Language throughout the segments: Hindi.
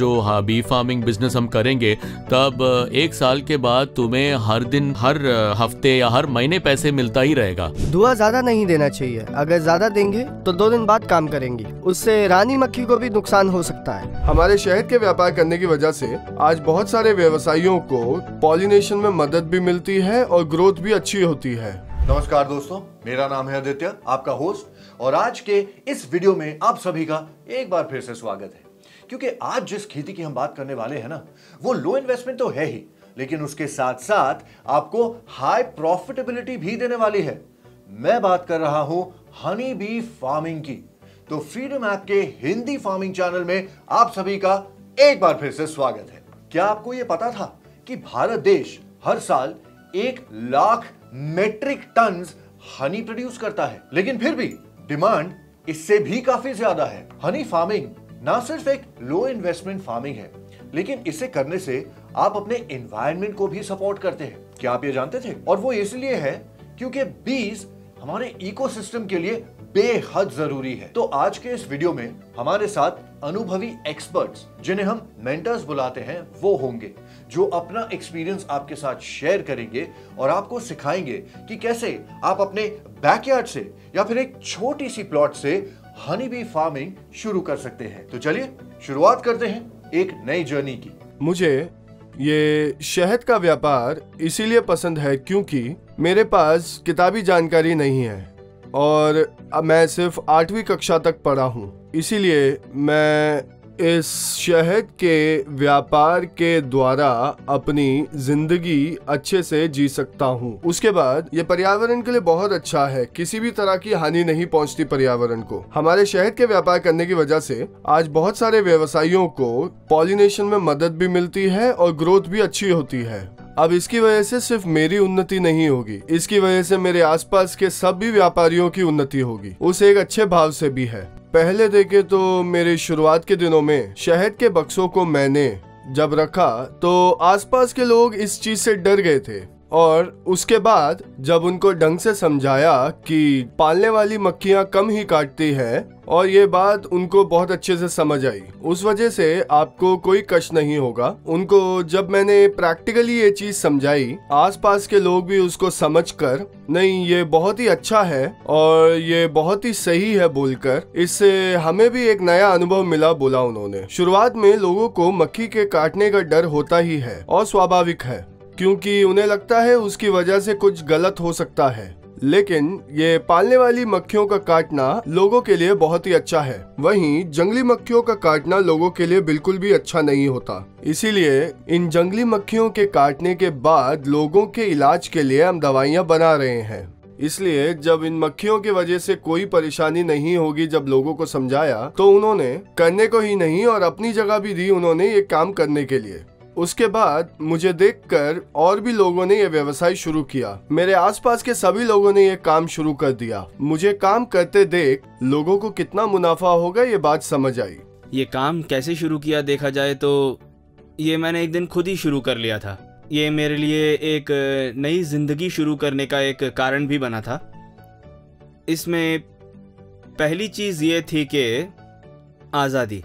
जो बी फार्मिंग बिजनेस हम करेंगे, तब 1 साल के बाद तुम्हें हर दिन, हर हफ्ते या हर महीने पैसे मिलता ही रहेगा। धुआं ज्यादा नहीं देना चाहिए, अगर ज्यादा देंगे तो 2 दिन बाद काम करेंगी, उससे रानी मक्खी को भी नुकसान हो सकता है। हमारे शहद के व्यापार करने की वजह से आज बहुत सारे व्यवसायियों को पॉलिनेशन में मदद भी मिलती है और ग्रोथ भी अच्छी होती है। नमस्कार दोस्तों, मेरा नाम है आदित्य, आपका होस्ट, और आज के इस वीडियो में आप सभी का एक बार फिर से स्वागत है। क्योंकि आज जिस खेती की हम बात करने वाले हैं ना, वो लो इन्वेस्टमेंट तो है ही, लेकिन उसके साथ साथ आपको हाई प्रॉफिटेबिलिटी भी देने वाली है। मैं बात कर रहा हूं हनी बी फार्मिंग की। तो फ्रीडम ऐप के हिंदी फार्मिंग चैनल में आप सभी का एक बार फिर से स्वागत है। क्या आपको यह पता था कि भारत देश हर साल 1 lakh metric ton honey produce करता है, लेकिन फिर भी डिमांड इससे भी काफी ज्यादा है। हनी फार्मिंग ना सिर्फ एक लो इन्वेस्टमेंट फार्मिंग है, लेकिन इसे करने से आप अपने एनवायरनमेंट को भी सपोर्ट करते हैं। क्या आप ये जानते थे? और वो इसलिए है क्योंकि बीज हमारे इकोसिस्टम के लिए बेहद जरूरी है। तो आज के इस वीडियो में हमारे साथ अनुभवी एक्सपर्ट्स, जिन्हें हम मेंटर्स बुलाते हैं, वो होंगे जो अपना एक्सपीरियंस आपके साथ शेयर करेंगे और आपको सिखाएंगे कि कैसे आप अपने बैकयार्ड से या फिर एक छोटी सी प्लॉट से हनी बी फार्मिंग शुरू कर सकते हैं। तो चलिए शुरुआत करते हैं एक नई जर्नी की। मुझे ये शहद का व्यापार इसीलिए पसंद है क्योंकि मेरे पास किताबी जानकारी नहीं है और अब मैं सिर्फ 8वीं कक्षा तक पढ़ा हूँ। इसीलिए मैं इस शहद के व्यापार के द्वारा अपनी जिंदगी अच्छे से जी सकता हूँ। उसके बाद ये पर्यावरण के लिए बहुत अच्छा है, किसी भी तरह की हानि नहीं पहुँचती पर्यावरण को। हमारे शहद के व्यापार करने की वजह से आज बहुत सारे व्यवसायियों को पॉलिनेशन में मदद भी मिलती है और ग्रोथ भी अच्छी होती है। अब इसकी वजह से सिर्फ मेरी उन्नति नहीं होगी, इसकी वजह से मेरे आसपास के सभी व्यापारियों की उन्नति होगी, उसे एक अच्छे भाव से भी है। पहले देखे तो मेरे शुरुआत के दिनों में शहद के बक्सों को मैंने जब रखा तो आसपास के लोग इस चीज से डर गए थे, और उसके बाद जब उनको ढंग से समझाया कि पालने वाली मक्खियां कम ही काटती हैं और ये बात उनको बहुत अच्छे से समझ आई, उस वजह से आपको कोई कष्ट नहीं होगा। उनको जब मैंने प्रैक्टिकली ये चीज समझाई, आसपास के लोग भी उसको समझकर नहीं ये बहुत ही अच्छा है और ये बहुत ही सही है बोलकर, इससे हमें भी एक नया अनुभव मिला, बोला उन्होंने। शुरुआत में लोगों को मक्खी के काटने का डर होता ही है और स्वाभाविक है, क्योंकि उन्हें लगता है उसकी वजह से कुछ गलत हो सकता है, लेकिन ये पालने वाली मक्खियों का काटना लोगों के लिए बहुत ही अच्छा है। वहीं जंगली मक्खियों का काटना लोगों के लिए बिल्कुल भी अच्छा नहीं होता। इसीलिए इन जंगली मक्खियों के काटने के बाद लोगों के इलाज के लिए हम दवाइयाँ बना रहे हैं। इसलिए जब इन मक्खियों की वजह से कोई परेशानी नहीं होगी, जब लोगों को समझाया, तो उन्होंने करने को ही नहीं और अपनी जगह भी दी उन्होंने ये काम करने के लिए। उसके बाद मुझे देखकर और भी लोगों ने ये व्यवसाय शुरू किया। मेरे आसपास के सभी लोगों ने ये काम शुरू कर दिया। मुझे काम करते देख लोगों को कितना मुनाफा होगा ये बात समझ आई। ये काम कैसे शुरू किया देखा जाए तो ये मैंने एक दिन खुद ही शुरू कर लिया था। ये मेरे लिए एक नई जिंदगी शुरू करने का एक कारण भी बना था। इसमें पहली चीज़ ये थी कि आज़ादी।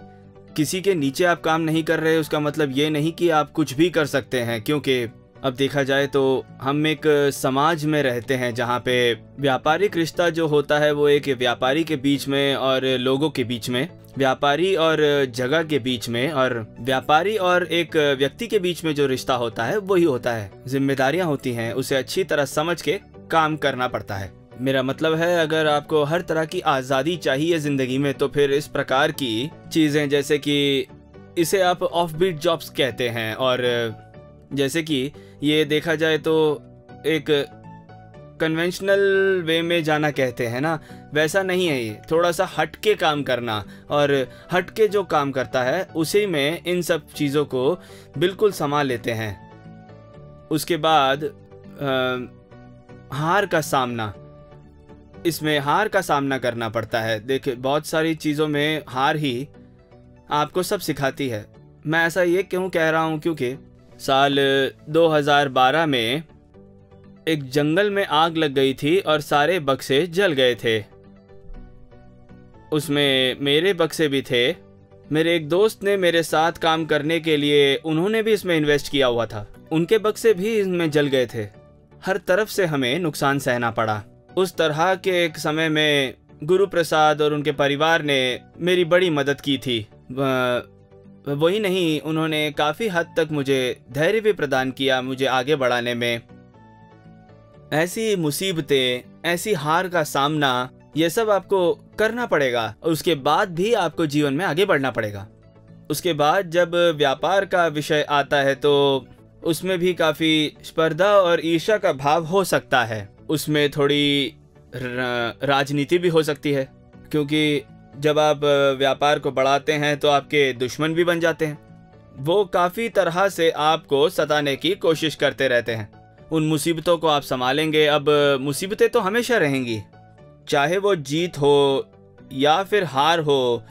किसी के नीचे आप काम नहीं कर रहे, उसका मतलब ये नहीं कि आप कुछ भी कर सकते हैं, क्योंकि अब देखा जाए तो हम एक समाज में रहते हैं जहाँ पे व्यापारिक रिश्ता जो होता है वो एक व्यापारी के बीच में और लोगों के बीच में, व्यापारी और जगह के बीच में, और व्यापारी और एक व्यक्ति के बीच में जो रिश्ता होता है वही होता है। जिम्मेदारियाँ होती हैं, उसे अच्छी तरह समझ के काम करना पड़ता है। मेरा मतलब है अगर आपको हर तरह की आज़ादी चाहिए ज़िंदगी में, तो फिर इस प्रकार की चीज़ें, जैसे कि इसे आप ऑफ बीट जॉब्स कहते हैं, और जैसे कि ये देखा जाए तो एक कन्वेंशनल वे में जाना कहते हैं ना, वैसा नहीं है। ये थोड़ा सा हट के काम करना, और हट के जो काम करता है उसी में इन सब चीज़ों को बिल्कुल संभाल लेते हैं। उसके बाद हार का सामना, इसमें हार का सामना करना पड़ता है। देखिए बहुत सारी चीज़ों में हार ही आपको सब सिखाती है। मैं ऐसा ये क्यों कह रहा हूँ, क्योंकि साल 2012 में एक जंगल में आग लग गई थी और सारे बक्से जल गए थे। उसमें मेरे बक्से भी थे मेरे एक दोस्त ने मेरे साथ काम करने के लिए, उन्होंने भी इसमें इन्वेस्ट किया हुआ था। उनके बक्से भी इसमें जल गए थे। हर तरफ से हमें नुकसान सहना पड़ा। उस तरह के एक समय में गुरु प्रसाद और उनके परिवार ने मेरी बड़ी मदद की थी। वही नहीं, उन्होंने काफ़ी हद तक मुझे धैर्य भी प्रदान किया मुझे आगे बढ़ाने में। ऐसी मुसीबतें, ऐसी हार का सामना, ये सब आपको करना पड़ेगा। उसके बाद भी आपको जीवन में आगे बढ़ना पड़ेगा। उसके बाद जब व्यापार का विषय आता है तो उसमें भी काफ़ी स्पर्धा और ईर्ष्या का भाव हो सकता है। उसमें थोड़ी राजनीति भी हो सकती है, क्योंकि जब आप व्यापार को बढ़ाते हैं तो आपके दुश्मन भी बन जाते हैं। वो काफ़ी तरह से आपको सताने की कोशिश करते रहते हैं। उन मुसीबतों को आप संभालेंगे। अब मुसीबतें तो हमेशा रहेंगी, चाहे वो जीत हो या फिर हार हो।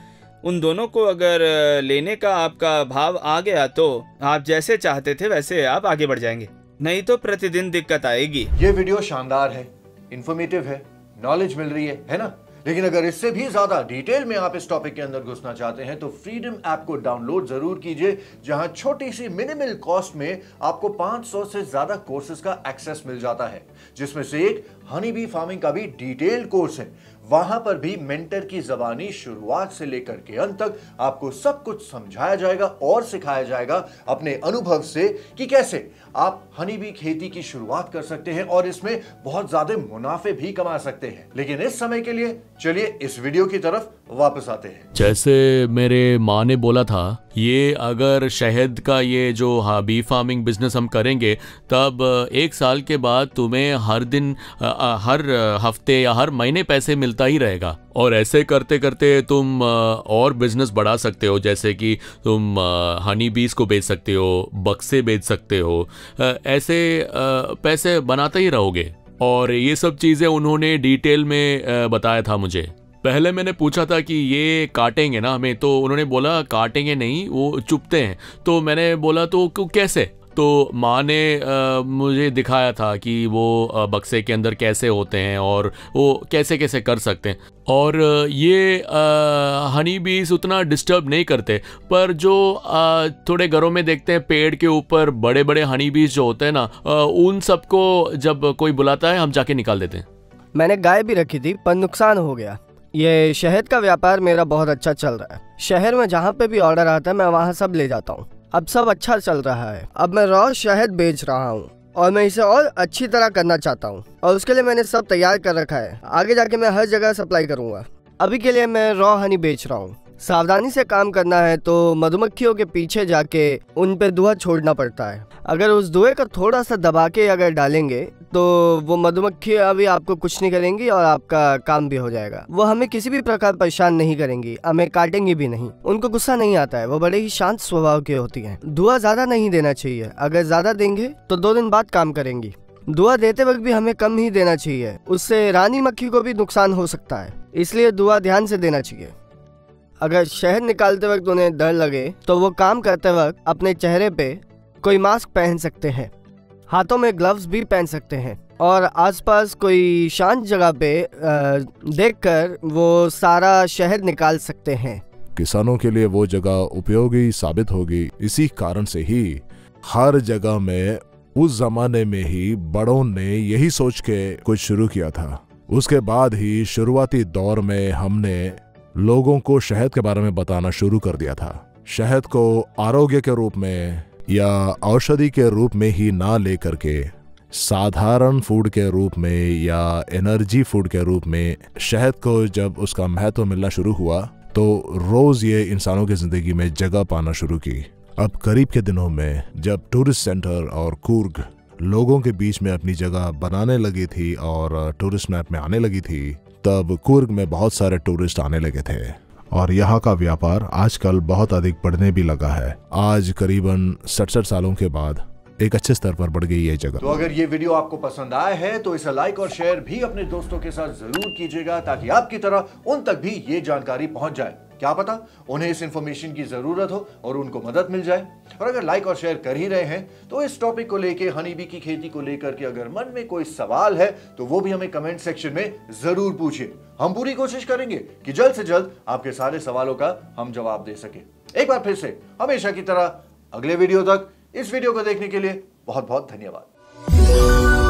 उन दोनों को अगर लेने का आपका भाव आ गया तो आप जैसे चाहते थे वैसे आप आगे बढ़ जाएंगे, नहीं तो प्रतिदिन दिक्कत आएगी। ये वीडियो शानदार है, इंफॉर्मेटिव है, नॉलेज मिल रही है ना? लेकिन अगर इससे भी ज्यादा डिटेल में आप इस टॉपिक के अंदर घुसना चाहते हैं तो फ्रीडम ऐप को डाउनलोड जरूर कीजिए, जहां छोटी सी मिनिमल कॉस्ट में आपको 500 से ज्यादा कोर्सेज का एक्सेस मिल जाता है, जिसमें से एक हनी बी फार्मिंग का भी डिटेल कोर्स है। वहां पर भी मेंटर की ज़बानी शुरुआत से लेकर के अंत तक आपको सब कुछ समझाया जाएगा और सिखाया जाएगा अपने अनुभव से कि कैसे आप हनी बी खेती की शुरुआत कर सकते हैं और इसमें बहुत ज्यादा मुनाफे भी कमा सकते हैं। लेकिन इस समय के लिए चलिए इस वीडियो की तरफ वापस आते हैं। जैसे मेरे माँ ने बोला था, ये अगर शहद का ये जो बी फार्मिंग बिजनेस हम करेंगे तब 1 साल के बाद तुम्हें हर दिन, हर हफ्ते या हर महीने पैसे मिलता ही रहेगा। और ऐसे करते करते तुम और बिजनेस बढ़ा सकते हो, जैसे कि तुम हनी बीज को बेच सकते हो, बक्से बेच सकते हो, ऐसे पैसे बनाते ही रहोगे। और ये सब चीज़ें उन्होंने डिटेल में बताया था मुझे। पहले मैंने पूछा था कि ये काटेंगे ना हमें, तो उन्होंने बोला काटेंगे नहीं, वो चुपते हैं। तो मैंने बोला तो कैसे? तो माँ ने मुझे दिखाया था कि वो बक्से के अंदर कैसे होते हैं और वो कैसे कैसे कर सकते हैं। और ये हनी बीज उतना डिस्टर्ब नहीं करते, पर जो थोड़े घरों में देखते हैं पेड़ के ऊपर बड़े बड़े हनी बीज जो होते हैं ना, उन सबको जब कोई बुलाता है हम जाके निकाल देते हैं। मैंने गाय भी रखी थी पर नुकसान हो गया। ये शहद का व्यापार मेरा बहुत अच्छा चल रहा है। शहर में जहाँ पे भी ऑर्डर आता है मैं वहाँ सब ले जाता हूँ। अब सब अच्छा चल रहा है। अब मैं रॉ शहद बेच रहा हूँ और मैं इसे और अच्छी तरह करना चाहता हूँ, और उसके लिए मैंने सब तैयार कर रखा है। आगे जाके मैं हर जगह सप्लाई करूँगा। अभी के लिए मैं रॉ हनी बेच रहा हूँ। सावधानी से काम करना है तो मधुमक्खियों के पीछे जाके उन पे धुआं छोड़ना पड़ता है। अगर उस धुएं को थोड़ा सा दबा के अगर डालेंगे तो वो मधुमक्खियाँ भी आपको कुछ नहीं करेंगी और आपका काम भी हो जाएगा। वो हमें किसी भी प्रकार परेशान नहीं करेंगी, हमें काटेंगी भी नहीं। उनको गुस्सा नहीं आता है, वो बड़े ही शांत स्वभाव की होती हैं। धुआं ज्यादा नहीं देना चाहिए। अगर ज्यादा देंगे तो 2 दिन बाद काम करेंगी। धुआं देते वक्त भी हमें कम ही देना चाहिए, उससे रानी मक्खी को भी नुकसान हो सकता है, इसलिए धुआं ध्यान से देना चाहिए। अगर शहद निकालते वक्त उन्हें डर लगे तो वो काम करते वक्त अपने चेहरे पे कोई मास्क पहन सकते हैं, हाथों में ग्लव्स भी पहन सकते हैं, और आसपास कोई शांत जगह पे देखकर वो सारा शहद निकाल सकते हैं। किसानों के लिए वो जगह उपयोगी साबित होगी। इसी कारण से ही हर जगह में उस जमाने में ही बड़ों ने यही सोच के कुछ शुरू किया था। उसके बाद ही शुरुआती दौर में हमने लोगों को शहद के बारे में बताना शुरू कर दिया था। शहद को आरोग्य के रूप में या औषधि के रूप में ही ना लेकर के साधारण फूड के रूप में या एनर्जी फूड के रूप में शहद को जब उसका महत्व मिलना शुरू हुआ तो रोज ये इंसानों की जिंदगी में जगह पाना शुरू की। अब करीब के दिनों में जब टूरिस्ट सेंटर और कूर्ग लोगों के बीच में अपनी जगह बनाने लगी थी और टूरिस्ट मैप में आने लगी थी, तब कूर्ग में बहुत सारे टूरिस्ट आने लगे थे और यहाँ का व्यापार आजकल बहुत अधिक बढ़ने भी लगा है। आज करीबन 67 सालों के बाद एक अच्छे स्तर पर बढ़ गई ये जगह। तो अगर ये वीडियो आपको पसंद आया है तो इसे लाइक और शेयर भी अपने दोस्तों के साथ जरूर कीजिएगा, ताकि आपकी तरह उन तक भी ये जानकारी पहुंच जाए। क्या पता उन्हें इस इंफॉर्मेशन की जरूरत हो और उनको मदद मिल जाए। और अगर लाइक और शेयर कर ही रहे हैं तो इस टॉपिक को लेके, हनी बी की खेती को लेकर के अगर मन में कोई सवाल है तो वो भी हमें कमेंट सेक्शन में जरूर पूछिए। हम पूरी कोशिश करेंगे कि जल्द से जल्द आपके सारे सवालों का हम जवाब दे सके। एक बार फिर से हमेशा की तरह अगले वीडियो तक इस वीडियो को देखने के लिए बहुत बहुत धन्यवाद।